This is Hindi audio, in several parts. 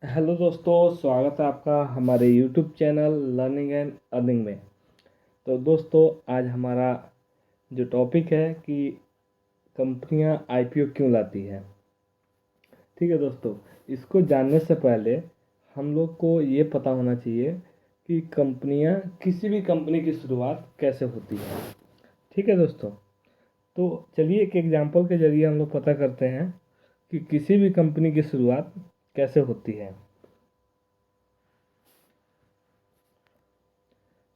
हेलो दोस्तों, स्वागत है आपका हमारे YouTube channel learning and earning में। तो दोस्तों, आज हमारा जो टॉपिक है कि कंपनियां आईपीओ क्यों लाती हैं। ठीक है दोस्तों, इसको जानने से पहले हम लोग को ये पता होना चाहिए कि कंपनियां, किसी भी कंपनी की शुरुआत कैसे होती है। ठीक है दोस्तों, तो चलिए एक एग्जांपल के ज़रिए हम लोग पता करते हैं कि किसी भी कंपनी की शुरुआत कैसे होती है।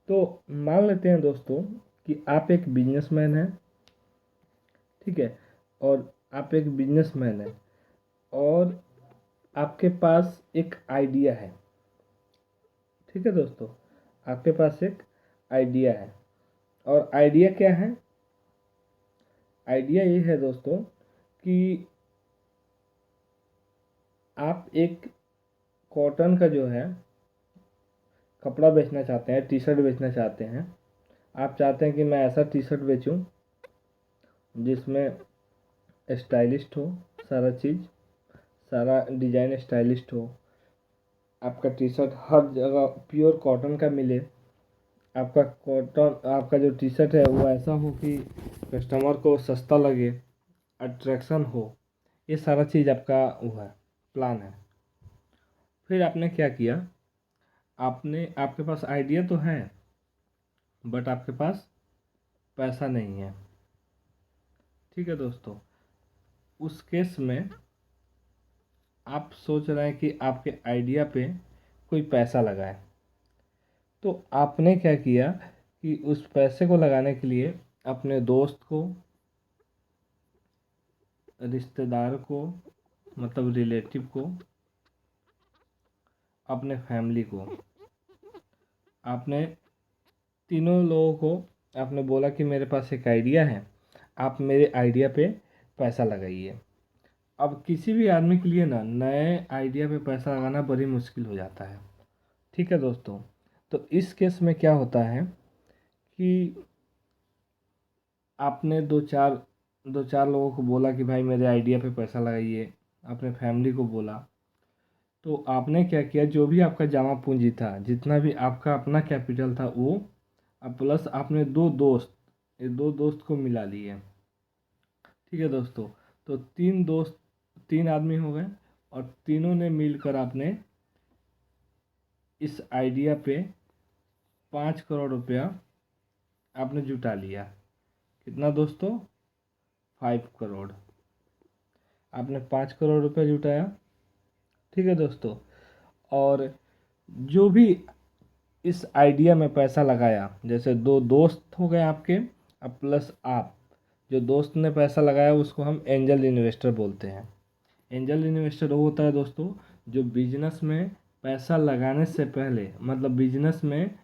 तो मान लेते हैं दोस्तों कि आप एक बिजनेसमैन हैं। ठीक है, और आप एक बिजनेसमैन हैं और आपके पास एक आइडिया है। ठीक है दोस्तों, आपके पास एक आइडिया है। और आइडिया क्या है? आइडिया ये है दोस्तों कि आप एक कॉटन का जो है कपड़ा बेचना चाहते हैं, टी शर्ट बेचना चाहते हैं। आप चाहते हैं कि मैं ऐसा टी शर्ट बेचूं जिसमें स्टाइलिस्ट हो, सारा चीज़, सारा डिज़ाइन स्टाइलिस्ट हो। आपका टी शर्ट हर जगह प्योर कॉटन का मिले। आपका जो टी शर्ट है वो ऐसा हो कि कस्टमर को सस्ता लगे, अट्रैक्शन हो। ये सारा चीज़ आपका वो है, प्लान है। फिर आपने क्या किया? आपके पास आइडिया तो है, बट आपके पास पैसा नहीं है। ठीक है दोस्तों, उस केस में आप सोच रहे हैं कि आपके आइडिया पे कोई पैसा लगाए। तो आपने क्या किया कि उस पैसे को लगाने के लिए अपने दोस्त को, रिश्तेदार को, मतलब रिलेटिव को, अपने फैमिली को, आपने तीनों लोगों को आपने बोला कि मेरे पास एक आइडिया है, आप मेरे आइडिया पे पैसा लगाइए। अब किसी भी आदमी के लिए ना नए आइडिया पे पैसा लगाना बड़ी मुश्किल हो जाता है। ठीक है दोस्तों, तो इस केस में क्या होता है कि आपने दो चार लोगों को बोला कि भाई मेरे आइडिया पे पैसा लगाइए, अपने फैमिली को बोला। तो आपने क्या किया, जो भी आपका जमा पूंजी था, जितना भी आपका अपना कैपिटल था वो, अब प्लस आपने ये दो दोस्त को मिला लिए। ठीक है दोस्तों, तो तीन आदमी हो गए और तीनों ने मिलकर आपने इस आइडिया पे 5 करोड़ रुपया आपने जुटा लिया। कितना दोस्तों? 5 करोड़। आपने 5 करोड़ रुपया जुटाया। ठीक है दोस्तों, और जो भी इस आइडिया में पैसा लगाया, जैसे दो दोस्त हो गए आपके, अब प्लस आप, जो दोस्त ने पैसा लगाया उसको हम एंजल इन्वेस्टर बोलते हैं। एंजल इन्वेस्टर वो होता है दोस्तों जो बिजनेस में पैसा लगाने से पहले, मतलब बिजनेस में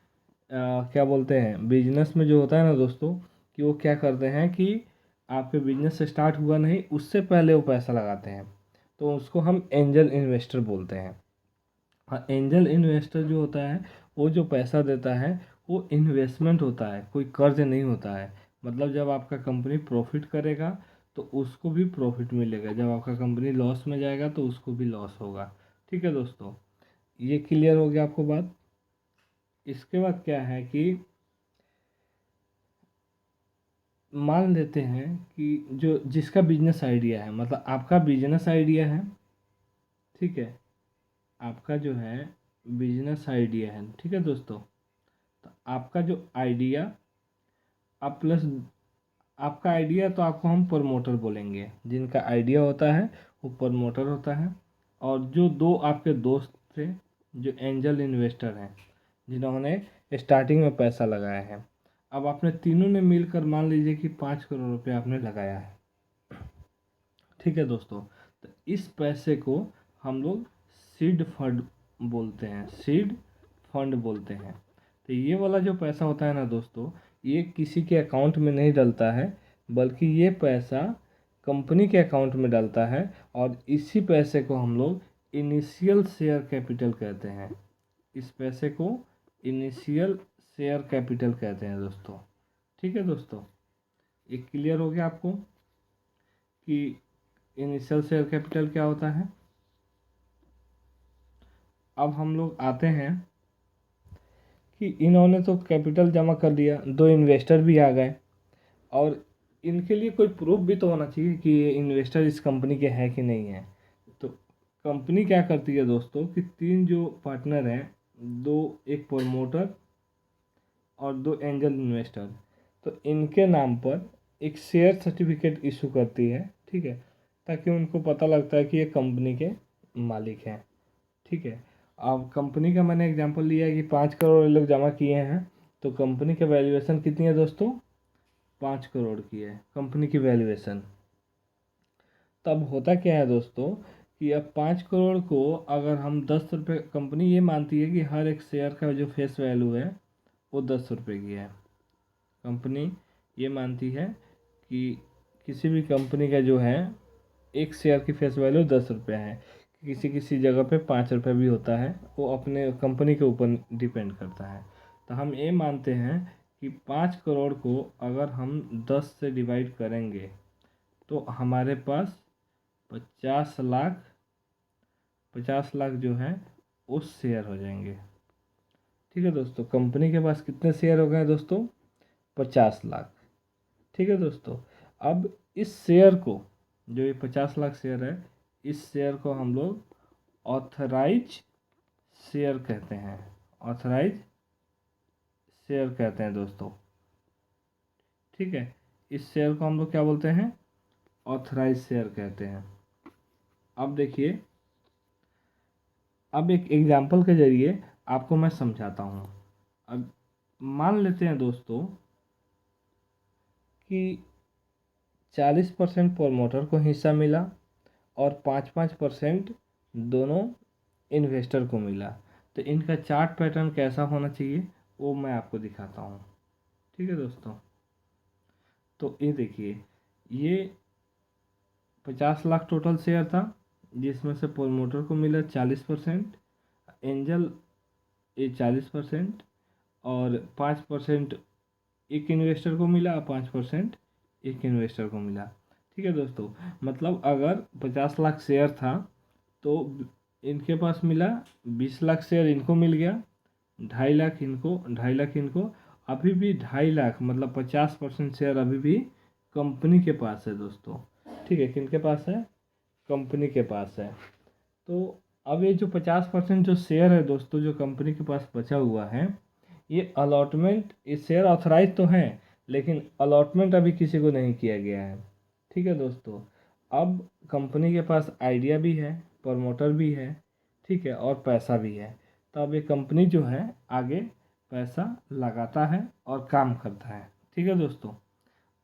क्या बोलते हैं, बिजनेस में जो होता है ना दोस्तों, कि वो क्या करते हैं कि आपके बिजनेस स्टार्ट हुआ नहीं उससे पहले वो पैसा लगाते हैं, तो उसको हम एंजल इन्वेस्टर बोलते हैं। हाँ, एंजल इन्वेस्टर जो होता है वो जो पैसा देता है वो इन्वेस्टमेंट होता है, कोई कर्ज नहीं होता है। मतलब जब आपका कंपनी प्रॉफिट करेगा तो उसको भी प्रॉफिट मिलेगा, जब आपका कंपनी लॉस में जाएगा तो उसको भी लॉस होगा। ठीक है दोस्तों, ये क्लियर हो गया आपको बात। इसके बाद क्या है कि मान लेते हैं कि जो जिसका बिजनेस आइडिया है, मतलब आपका बिजनेस आइडिया है। ठीक है, आपका जो है बिजनेस आइडिया है। ठीक है दोस्तों, तो आपका जो आइडिया, आप प्लस आपका आइडिया, तो आपको हम प्रमोटर बोलेंगे। जिनका आइडिया होता है वो प्रमोटर होता है। और जो दो आपके दोस्त थे जो एंजल इन्वेस्टर हैं, जिन्होंने स्टार्टिंग में पैसा लगाया है, अब आपने तीनों ने मिलकर मान लीजिए कि 5 करोड़ रुपये आपने लगाया है। ठीक है दोस्तों, तो इस पैसे को हम लोग सीड फंड बोलते हैं, सीड फंड बोलते हैं। तो ये वाला जो पैसा होता है ना दोस्तों, ये किसी के अकाउंट में नहीं डलता है, बल्कि ये पैसा कंपनी के अकाउंट में डलता है। और इसी पैसे को हम लोग इनिशियल शेयर कैपिटल कहते हैं। इस पैसे को इनिशियल शेयर कैपिटल कहते हैं दोस्तों। ठीक है दोस्तों, ये क्लियर हो गया आपको कि इनिशियल शेयर कैपिटल क्या होता है। अब हम लोग आते हैं कि इन्होंने तो कैपिटल जमा कर दिया, 2 इन्वेस्टर भी आ गए, और इनके लिए कोई प्रूफ भी तो होना चाहिए कि ये इन्वेस्टर इस कंपनी के हैं कि नहीं है। तो कंपनी क्या करती है दोस्तों कि 3 जो पार्टनर हैं, 2 एक प्रमोटर और 2 एंजल इन्वेस्टर, तो इनके नाम पर एक शेयर सर्टिफिकेट इशू करती है, ठीक है, ताकि उनको पता लगता है कि ये कंपनी के मालिक हैं, ठीक है। अब कंपनी का मैंने एग्जांपल लिया है कि 5 करोड़ ये लोग जमा किए हैं, तो कंपनी का वैल्यूएशन कितनी है दोस्तों, 5 करोड़ की है कंपनी की वैल्यूएशन। तब होता क्या है दोस्तों कि अब 5 करोड़ को अगर हम 10 रुपये, कंपनी ये मानती है कि हर एक शेयर का जो फेस वैल्यू है वो 10 रुपये की है। कंपनी ये मानती है कि किसी भी कंपनी का जो है एक शेयर की फेस वैल्यू 10 रुपये है। किसी किसी जगह पे 5 रुपये भी होता है, वो अपने कंपनी के ऊपर डिपेंड करता है। तो हम ये मानते हैं कि 5 करोड़ को अगर हम 10 से डिवाइड करेंगे तो हमारे पास 50 लाख, 50 लाख जो है उस शेयर हो जाएंगे, ठीक है दोस्तों। कंपनी के पास कितने शेयर हो गए दोस्तों, 50 लाख, ठीक है दोस्तों। अब इस शेयर को, जो ये 50 लाख शेयर है, इस शेयर को हम लोग ऑथराइज शेयर कहते हैं, ऑथराइज शेयर कहते हैं दोस्तों, ठीक है। इस शेयर को हम लोग क्या बोलते हैं, ऑथराइज शेयर कहते हैं। अब देखिए, अब एक एग्जांपल के जरिए आपको मैं समझाता हूँ। अब मान लेते हैं दोस्तों कि 40% प्रमोटर को हिस्सा मिला और 5-5% दोनों इन्वेस्टर को मिला। तो इनका चार्ट पैटर्न कैसा होना चाहिए वो मैं आपको दिखाता हूँ, ठीक है दोस्तों। तो ये देखिए, ये 50 लाख टोटल शेयर था, जिसमें से प्रमोटर को मिला 40%, एंजल ये 40%, और 5% एक इन्वेस्टर को मिला और 5% एक इन्वेस्टर को मिला, ठीक है दोस्तों। मतलब अगर 50 लाख शेयर था तो इनके पास मिला 20 लाख शेयर, इनको मिल गया 2.5 लाख इनको, 2.5 लाख इनको। अभी भी 2.5 लाख मतलब 50% शेयर अभी भी कंपनी के पास है दोस्तों, ठीक है। किनके पास है, कंपनी के पास है। तो अब ये जो 50% जो शेयर है दोस्तों, जो कंपनी के पास बचा हुआ है, ये अलॉटमेंट, ये शेयर ऑथराइज तो हैं लेकिन अलॉटमेंट अभी किसी को नहीं किया गया है, ठीक है दोस्तों। अब कंपनी के पास आइडिया भी है, प्रमोटर भी है, ठीक है, और पैसा भी है। तो अब ये कंपनी जो है आगे पैसा लगाता है और काम करता है, ठीक है दोस्तों।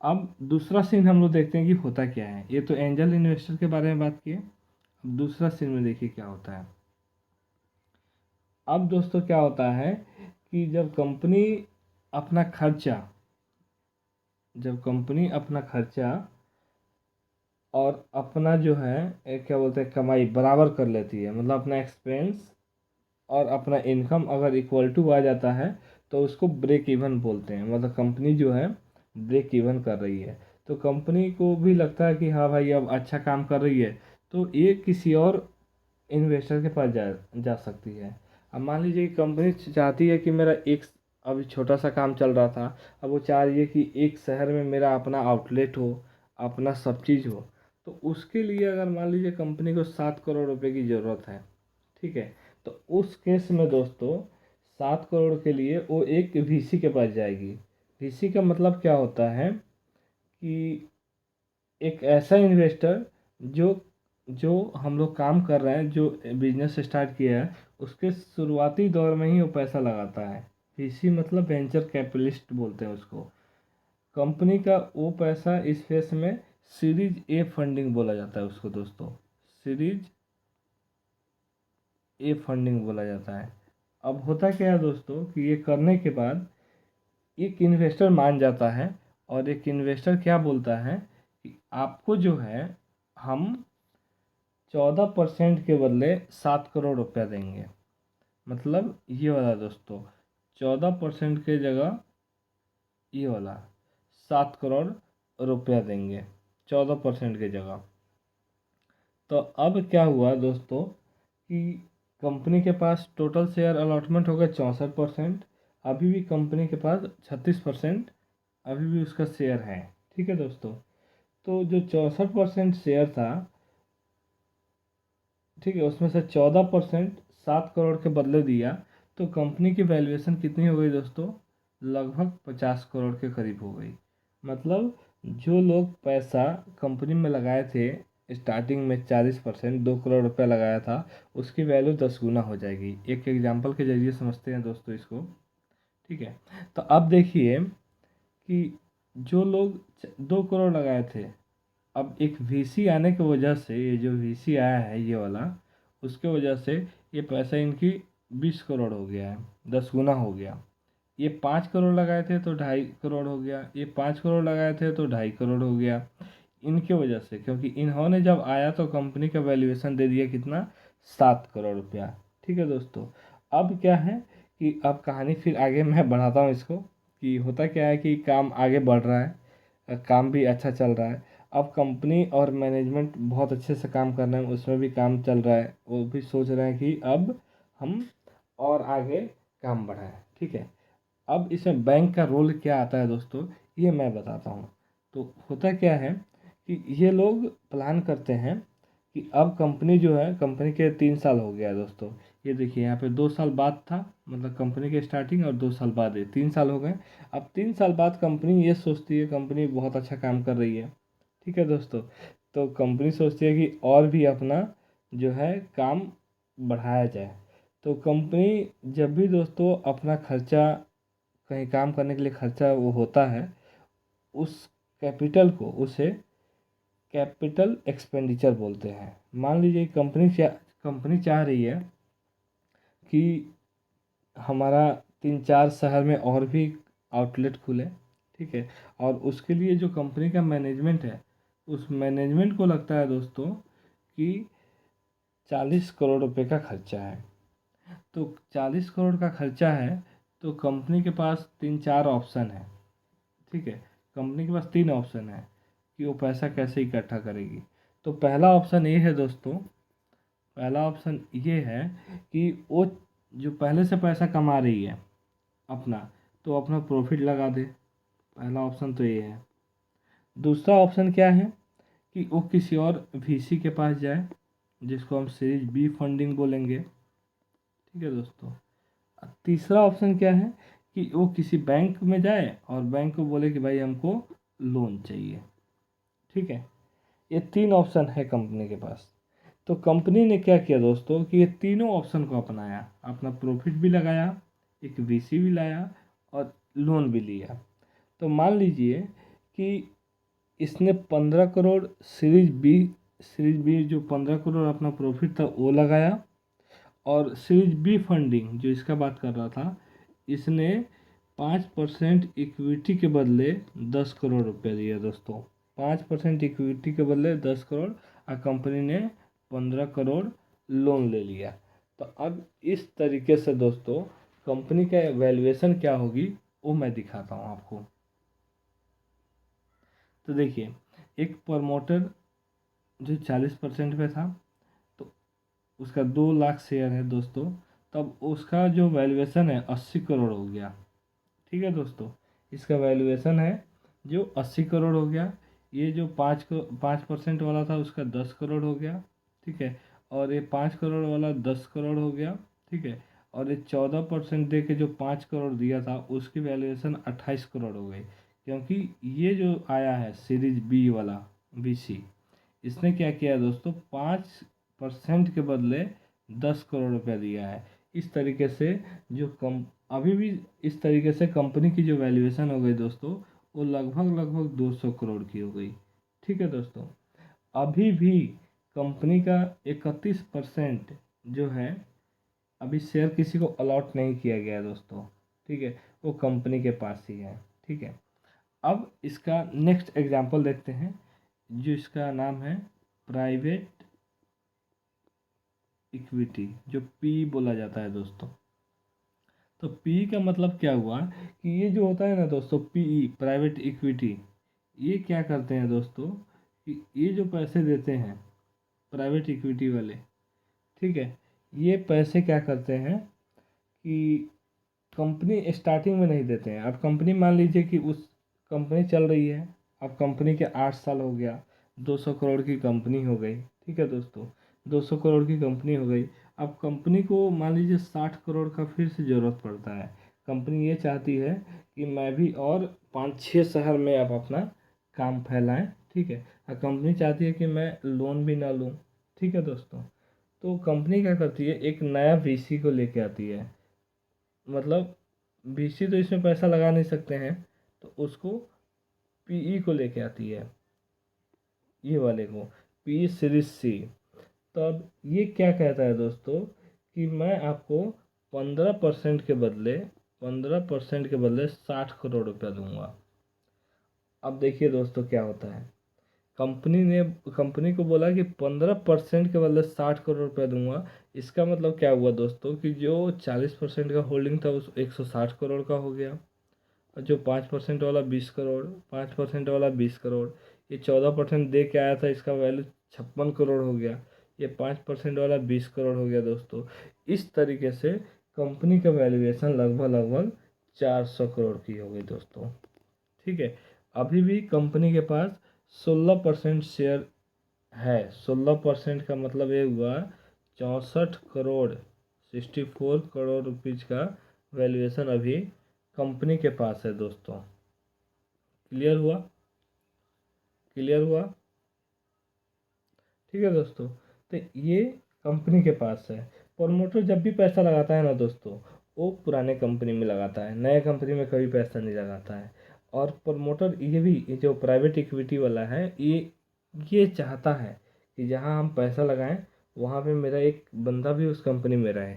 अब दूसरा सीन हम लोग देखते हैं कि होता क्या है। ये तो एंजल इन्वेस्टर के बारे में बात किए, अब दूसरा सीन में देखिए क्या होता है। अब दोस्तों क्या होता है कि अपना खर्चा जब कंपनी अपना खर्चा और अपना जो है क्या बोलते हैं कमाई बराबर कर लेती है, मतलब अपना एक्सपेंस और अपना इनकम अगर इक्वल टू आ जाता है तो उसको ब्रेक इवन बोलते हैं। मतलब कंपनी जो है ब्रेक इवन कर रही है, तो कंपनी को भी लगता है कि हाँ भाई अब अच्छा काम कर रही है, तो ये किसी और इन्वेस्टर के पास जा जा सकती है। अब मान लीजिए कि कंपनी चाहती है कि मेरा एक अभी छोटा सा काम चल रहा था, अब वो चाह रही है कि एक शहर में मेरा अपना आउटलेट हो, अपना सब चीज़ हो। तो उसके लिए अगर मान लीजिए कंपनी को 7 करोड़ रुपए की ज़रूरत है, ठीक है, तो उस केस में दोस्तों 7 करोड़ के लिए वो एक वीसी के पास जाएगी। वीसी का मतलब क्या होता है कि एक ऐसा इन्वेस्टर जो जो हम लोग काम कर रहे हैं, जो बिजनेस स्टार्ट किया है, उसके शुरुआती दौर में ही वो पैसा लगाता है। वीसी मतलब वेंचर कैपिटलिस्ट बोलते हैं उसको। कंपनी का वो पैसा इस फेस में सीरीज ए फंडिंग बोला जाता है उसको दोस्तों, सीरीज ए फंडिंग बोला जाता है। अब होता क्या है दोस्तों कि ये करने के बाद एक इन्वेस्टर मान जाता है, और एक इन्वेस्टर क्या बोलता है कि आपको जो है हम 14% के बदले 7 करोड़ रुपया देंगे। मतलब ये वाला दोस्तों, 14% के जगह ये वाला 7 करोड़ रुपया देंगे, 14% की जगह। तो अब क्या हुआ दोस्तों कि कंपनी के पास टोटल शेयर अलॉटमेंट हो गया 64%। अभी भी कंपनी के पास 36% अभी भी उसका शेयर है। ठीक है दोस्तों, तो जो 64% शेयर था, ठीक है, उसमें से 14% 7 करोड़ के बदले दिया, तो कंपनी की वैल्यूएशन कितनी हो गई दोस्तों? लगभग 50 करोड़ के करीब हो गई। मतलब जो लोग पैसा कंपनी में लगाए थे स्टार्टिंग में 40%, 2 करोड़ रुपया लगाया था, उसकी वैल्यू 10 गुना हो जाएगी। एक एग्जाम्पल के जरिए समझते हैं दोस्तों इसको। ठीक है, तो अब देखिए कि जो लोग 2 करोड़ लगाए थे, अब एक वीसी आने की वजह से, ये जो वीसी आया है ये वाला, उसके वजह से ये पैसा इनकी 20 करोड़ हो गया है, 10 गुना हो गया। ये 5 करोड़ लगाए थे तो 2.5 करोड़ हो गया, ये 5 करोड़ लगाए थे तो 2.5 करोड़ हो गया। इनके वजह से, क्योंकि इन्होंने जब आया तो कंपनी का वैल्यूएशन दे दिया कितना? 7 करोड़ रुपया। ठीक है दोस्तों, अब क्या है कि अब कहानी फिर आगे मैं बढ़ाता हूँ इसको, कि होता क्या है कि काम आगे बढ़ रहा है, काम भी अच्छा चल रहा है। अब कंपनी और मैनेजमेंट बहुत अच्छे से काम कर रहे हैं, उसमें भी काम चल रहा है, वो भी सोच रहे हैं कि अब हम और आगे काम बढ़ाएं। ठीक है, अब इसमें बैंक का रोल क्या आता है दोस्तों, ये मैं बताता हूँ। तो होता क्या है कि ये लोग प्लान करते हैं कि अब कंपनी जो है, कंपनी के 3 साल हो गया है दोस्तों। ये देखिए यहाँ पे 2 साल बाद था, मतलब कंपनी के स्टार्टिंग, और 2 साल बाद ये 3 साल हो गए। अब 3 साल बाद कंपनी ये सोचती है, कंपनी बहुत अच्छा काम कर रही है। ठीक है दोस्तों, तो कंपनी सोचती है कि और भी अपना जो है काम बढ़ाया जाए। तो कंपनी जब भी दोस्तों अपना खर्चा, कहीं काम करने के लिए खर्चा वो होता है, उस कैपिटल को उसे कैपिटल एक्सपेंडिचर बोलते हैं। मान लीजिए कंपनी चाह रही है कि हमारा 3-4 शहर में और भी आउटलेट खुले। ठीक है, और उसके लिए जो कंपनी का मैनेजमेंट है, उस मैनेजमेंट को लगता है दोस्तों कि 40 करोड़ रुपए का खर्चा है। तो 40 करोड़ का खर्चा है, तो कंपनी के पास 3-4 ऑप्शन है। ठीक है, कंपनी के पास 3 ऑप्शन है कि वो पैसा कैसे इकट्ठा करेगी। तो पहला ऑप्शन ये है दोस्तों, पहला ऑप्शन ये है कि वो जो पहले से पैसा कमा रही है अपना, तो अपना प्रॉफिट लगा दे। पहला ऑप्शन तो ये है। दूसरा ऑप्शन क्या है कि वो किसी और वीसी के पास जाए, जिसको हम सीरीज बी फंडिंग बोलेंगे। ठीक है दोस्तों, तीसरा ऑप्शन क्या है कि वो किसी बैंक में जाए और बैंक को बोले कि भाई हमको लोन चाहिए। ठीक है, ये 3 ऑप्शन है कंपनी के पास। तो कंपनी ने क्या किया दोस्तों कि ये तीनों ऑप्शन को अपनाया, अपना प्रॉफिट भी लगाया, एक वीसी भी लाया, और लोन भी लिया। तो मान लीजिए कि इसने 15 करोड़ सीरीज बी जो 15 करोड़ अपना प्रॉफिट था वो लगाया, और सीरीज बी फंडिंग जो इसका बात कर रहा था, इसने 5% इक्विटी के बदले 10 करोड़ रुपये दिया दोस्तों। 5% इक्विटी के बदले 10 करोड़, और कंपनी ने 15 करोड़ लोन ले लिया। तो अब इस तरीके से दोस्तों कंपनी का वैल्यूएशन क्या होगी वो मैं दिखाता हूँ आपको। तो देखिए, एक प्रमोटर जो 40% पे था, तो उसका 2 लाख शेयर है दोस्तों, तब उसका जो वैल्यूएशन है 80 करोड़ हो गया। ठीक है दोस्तों, इसका वैल्यूएशन है जो 80 करोड़ हो गया। ये जो 5% वाला था उसका 10 करोड़ हो गया। ठीक है, और ये 5 करोड़ वाला 10 करोड़ हो गया। ठीक है, और ये 14% दे के जो 5 करोड़ दिया था उसकी वैल्यूएशन 28 करोड़ हो गई। क्योंकि ये जो आया है सीरीज बी वाला वीसी, इसने क्या किया दोस्तों, 5% के बदले 10 करोड़ रुपया दिया है। इस तरीके से जो कम अभी भी इस तरीके से कंपनी की जो वैल्यूएशन हो गई दोस्तों, वो लगभग लगभग 200 करोड़ की हो गई। ठीक है दोस्तों, अभी भी कंपनी का 31% जो है, अभी शेयर किसी को अलॉट नहीं किया गया है दोस्तों। ठीक है, वो कंपनी के पास ही है। ठीक है, अब इसका नेक्स्ट एग्जांपल देखते हैं, जो इसका नाम है प्राइवेट इक्विटी, जो पी बोला जाता है दोस्तों। तो पी का मतलब क्या हुआ कि ये जो होता है ना दोस्तों, पीई प्राइवेट इक्विटी, ये क्या करते हैं दोस्तों कि ये जो पैसे देते हैं प्राइवेट इक्विटी वाले, ठीक है, ये पैसे क्या करते हैं कि कंपनी स्टार्टिंग में नहीं देते हैं। अब कंपनी मान लीजिए कि उस कंपनी चल रही है, अब कंपनी के 8 साल हो गया, 200 करोड़ की कंपनी हो गई, ठीक है दोस्तों, 200 करोड़ की कंपनी हो गई। अब कंपनी को मान लीजिए 60 करोड़ का फिर से ज़रूरत पड़ता है। कंपनी ये चाहती है कि मैं भी और 5-6 शहर में अब अपना काम फैलाएं, ठीक है। और कंपनी चाहती है कि मैं लोन भी ना लूँ, ठीक है दोस्तों। तो कंपनी क्या करती है, एक नया वीसी को लेके आती है। मतलब वीसी तो इसमें पैसा लगा नहीं सकते हैं, तो उसको पीई को लेके आती है, ये वाले को, पी सीरीज सी। तब ये क्या कहता है दोस्तों कि मैं आपको 15% के बदले 60 करोड़ रुपया दूंगा। अब देखिए दोस्तों क्या होता है, कंपनी को बोला कि 15% के बदले 60 करोड़ रुपया दूंगा। इसका मतलब क्या हुआ दोस्तों कि जो 40% का होल्डिंग था उस 160 करोड़ का हो गया, और जो 5% वाला 20 करोड़, 5% वाला 20 करोड़, ये 14% दे के आया था, इसका वैल्यू 56 करोड़ हो गया। ये 5% वाला 20 करोड़ हो गया दोस्तों। इस तरीके से कंपनी का वैल्यूएशन लगभग लगभग 400 करोड़ की हो गई दोस्तों, ठीक है। अभी भी कंपनी के पास 16% शेयर है। 16% का मतलब ये हुआ 64 करोड़, 64 करोड़ रुपीज का वैल्यूएशन अभी कंपनी के पास है दोस्तों। क्लियर हुआ? क्लियर हुआ? ठीक है दोस्तों। तो ये कंपनी के पास है। प्रमोटर जब भी पैसा लगाता है ना दोस्तों, वो पुराने कंपनी में लगाता है, नए कंपनी में कभी पैसा नहीं लगाता है। और प्रमोटर ये जो प्राइवेट इक्विटी वाला है, ये चाहता है कि जहाँ हम पैसा लगाएं वहाँ पे मेरा एक बंदा भी उस कंपनी में रहे,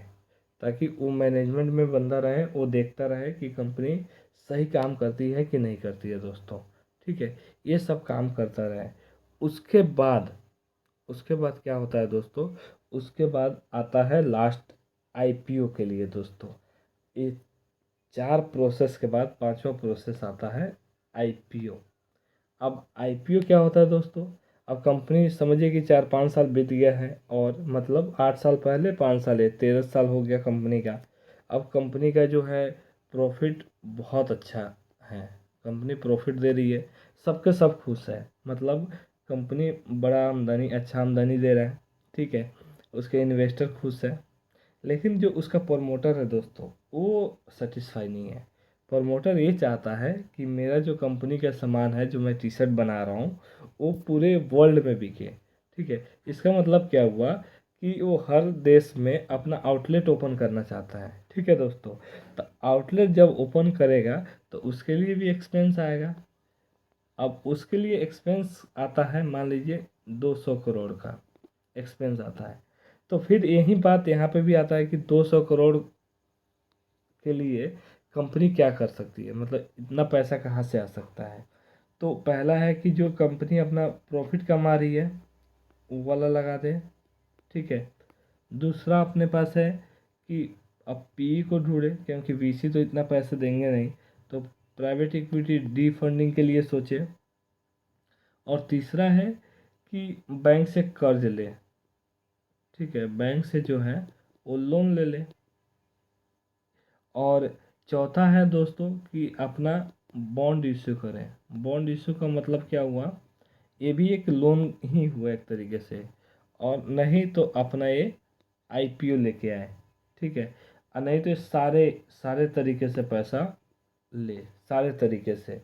ताकि वो मैनेजमेंट में बंदा रहे, वो देखता रहे कि कंपनी सही काम करती है कि नहीं करती है दोस्तों, ठीक है। ये सब काम करता रहे। उसके बाद उसके बाद क्या होता है दोस्तों, उसके बाद आता है लास्ट आईपीओ के लिए दोस्तों। ये 4 प्रोसेस के बाद 5वां प्रोसेस आता है आईपीओ। अब आईपीओ क्या होता है दोस्तों, अब कंपनी समझिए कि 4-5 साल बीत गया है, और मतलब 8 साल पहले 5 साल है, 13 साल हो गया कंपनी का। अब कंपनी का जो है प्रॉफिट बहुत अच्छा है, कंपनी प्रॉफिट दे रही है, सबके सब खुश है। मतलब कंपनी बड़ा आमदनी, अच्छा आमदनी दे रहा है, ठीक है। उसके इन्वेस्टर खुश है। लेकिन जो उसका प्रमोटर है दोस्तों, वो सेटिस्फाई नहीं है। प्रमोटर ये चाहता है कि मेरा जो कंपनी का सामान है, जो मैं टी शर्ट बना रहा हूँ, वो पूरे वर्ल्ड में बिके, ठीक है। इसका मतलब क्या हुआ कि वो हर देश में अपना आउटलेट ओपन करना चाहता है, ठीक है दोस्तों। तो आउटलेट जब ओपन करेगा तो उसके लिए भी एक्सपेंस आएगा। अब उसके लिए एक्सपेंस आता है, मान लीजिए 200 करोड़ का एक्सपेंस आता है। तो फिर यही बात यहाँ पे भी आता है कि 200 करोड़ के लिए कंपनी क्या कर सकती है, मतलब इतना पैसा कहाँ से आ सकता है। तो पहला है कि जो कंपनी अपना प्रॉफिट कमा रही है वो वाला लगा दे, ठीक है। दूसरा अपने पास है कि अब पीई को ढूंढे, क्योंकि वीसी तो इतना पैसे देंगे नहीं, तो प्राइवेट इक्विटी डी फंडिंग के लिए सोचे। और तीसरा है कि बैंक से कर्ज ले, ठीक है, बैंक से जो है वो लोन ले ले। और चौथा है दोस्तों कि अपना बॉन्ड इश्यू करें। बॉन्ड इश्यू का मतलब क्या हुआ, ये भी एक लोन ही हुआ एक तरीके से। और नहीं तो अपना ये आईपीओ लेके आए, ठीक है। और नहीं तो ये सारे सारे तरीके से पैसा ले, सारे तरीके से।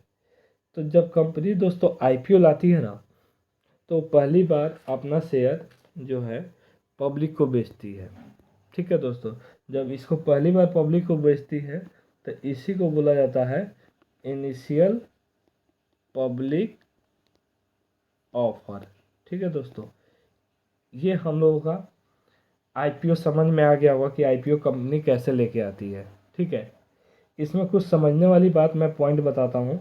तो जब कंपनी दोस्तों आईपीओ लाती है ना, तो पहली बार अपना शेयर जो है पब्लिक को बेचती है, ठीक है दोस्तों। जब इसको पहली बार पब्लिक को बेचती है तो इसी को बोला जाता है इनिशियल पब्लिक ऑफर, ठीक है दोस्तों। ये हम लोगों का आईपीओ समझ में आ गया होगा कि आईपीओ कंपनी कैसे लेके आती है, ठीक है। इसमें कुछ समझने वाली बात मैं पॉइंट बताता हूँ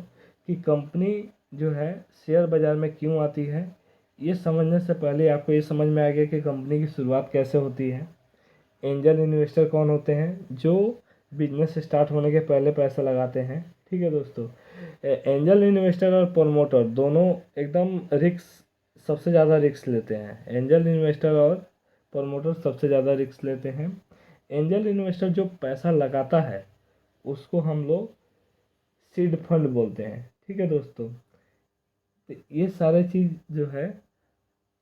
कि कंपनी जो है शेयर बाज़ार में क्यों आती है। ये समझने से पहले आपको ये समझ में आ गया कि कंपनी की शुरुआत कैसे होती है। एंजल इन्वेस्टर कौन होते हैं, जो बिजनेस स्टार्ट होने के पहले पैसा लगाते हैं, ठीक है दोस्तों। एंजल इन्वेस्टर और प्रमोटर दोनों एकदम रिस्क, सबसे ज़्यादा रिस्क लेते हैं, एंजल इन्वेस्टर और प्रमोटर सबसे ज़्यादा रिस्क लेते हैं। एंजल इन्वेस्टर जो पैसा लगाता है उसको हम लोग सीड फंड बोलते हैं। ठीक है दोस्तों, तो ये सारे चीज़ जो है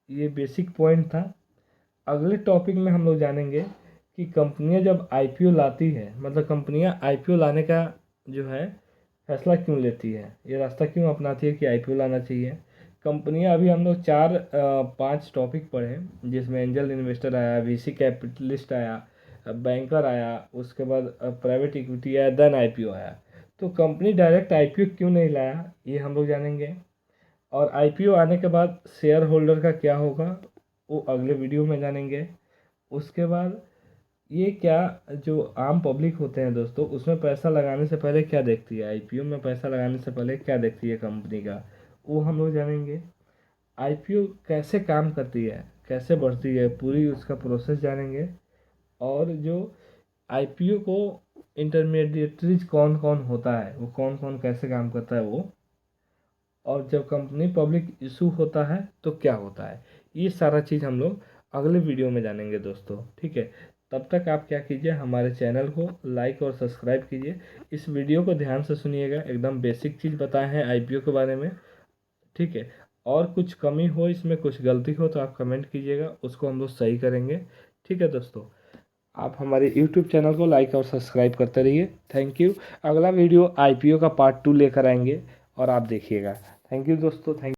ये बेसिक पॉइंट था। अगले टॉपिक में हम लोग जानेंगे कि कंपनियां जब आईपीओ लाती है, मतलब कंपनियां आईपीओ लाने का जो है फैसला क्यों लेती है, ये रास्ता क्यों अपनाती है कि आईपीओ लाना चाहिए। कंपनियां अभी हम लोग 4-5 टॉपिक पढ़े हैं, जिसमें एंजल इन्वेस्टर आया, वीसी कैपिटलिस्ट आया, बैंकर आया, उसके बाद प्राइवेट इक्विटी आया, देन आईपीओ आया। तो कंपनी डायरेक्ट आईपीओ क्यों नहीं लाया ये हम लोग जानेंगे। और आईपीओ आने के बाद शेयर होल्डर का क्या होगा वो अगले वीडियो में जानेंगे। उसके बाद ये क्या जो आम पब्लिक होते हैं दोस्तों, उसमें पैसा लगाने से पहले क्या देखती है, आईपीओ में पैसा लगाने से पहले क्या देखती है कंपनी का, वो हम लोग जानेंगे। आईपीओ कैसे काम करती है, कैसे बढ़ती है, पूरी उसका प्रोसेस जानेंगे। और जो आईपीओ को इंटरमीडिएटरीज कौन कौन होता है, वो कौन कौन कैसे काम करता है वो, और जब कंपनी पब्लिक इशू होता है तो क्या होता है, ये सारा चीज़ हम लोग अगले वीडियो में जानेंगे दोस्तों। ठीक है, तब तक आप क्या कीजिए, हमारे चैनल को लाइक और सब्सक्राइब कीजिए। इस वीडियो को ध्यान से सुनिएगा, एकदम बेसिक चीज़ बताए हैं आईपीओ के बारे में। ठीक है, और कुछ कमी हो, इसमें कुछ गलती हो तो आप कमेंट कीजिएगा, उसको हम लोग सही करेंगे। ठीक है दोस्तों, आप हमारे यूट्यूब चैनल को लाइक और सब्सक्राइब करते रहिए। Thank you. अगला वीडियो आईपीओ का पार्ट 2 लेकर आएंगे और आप देखिएगा। थैंक यू दोस्तों, थैंक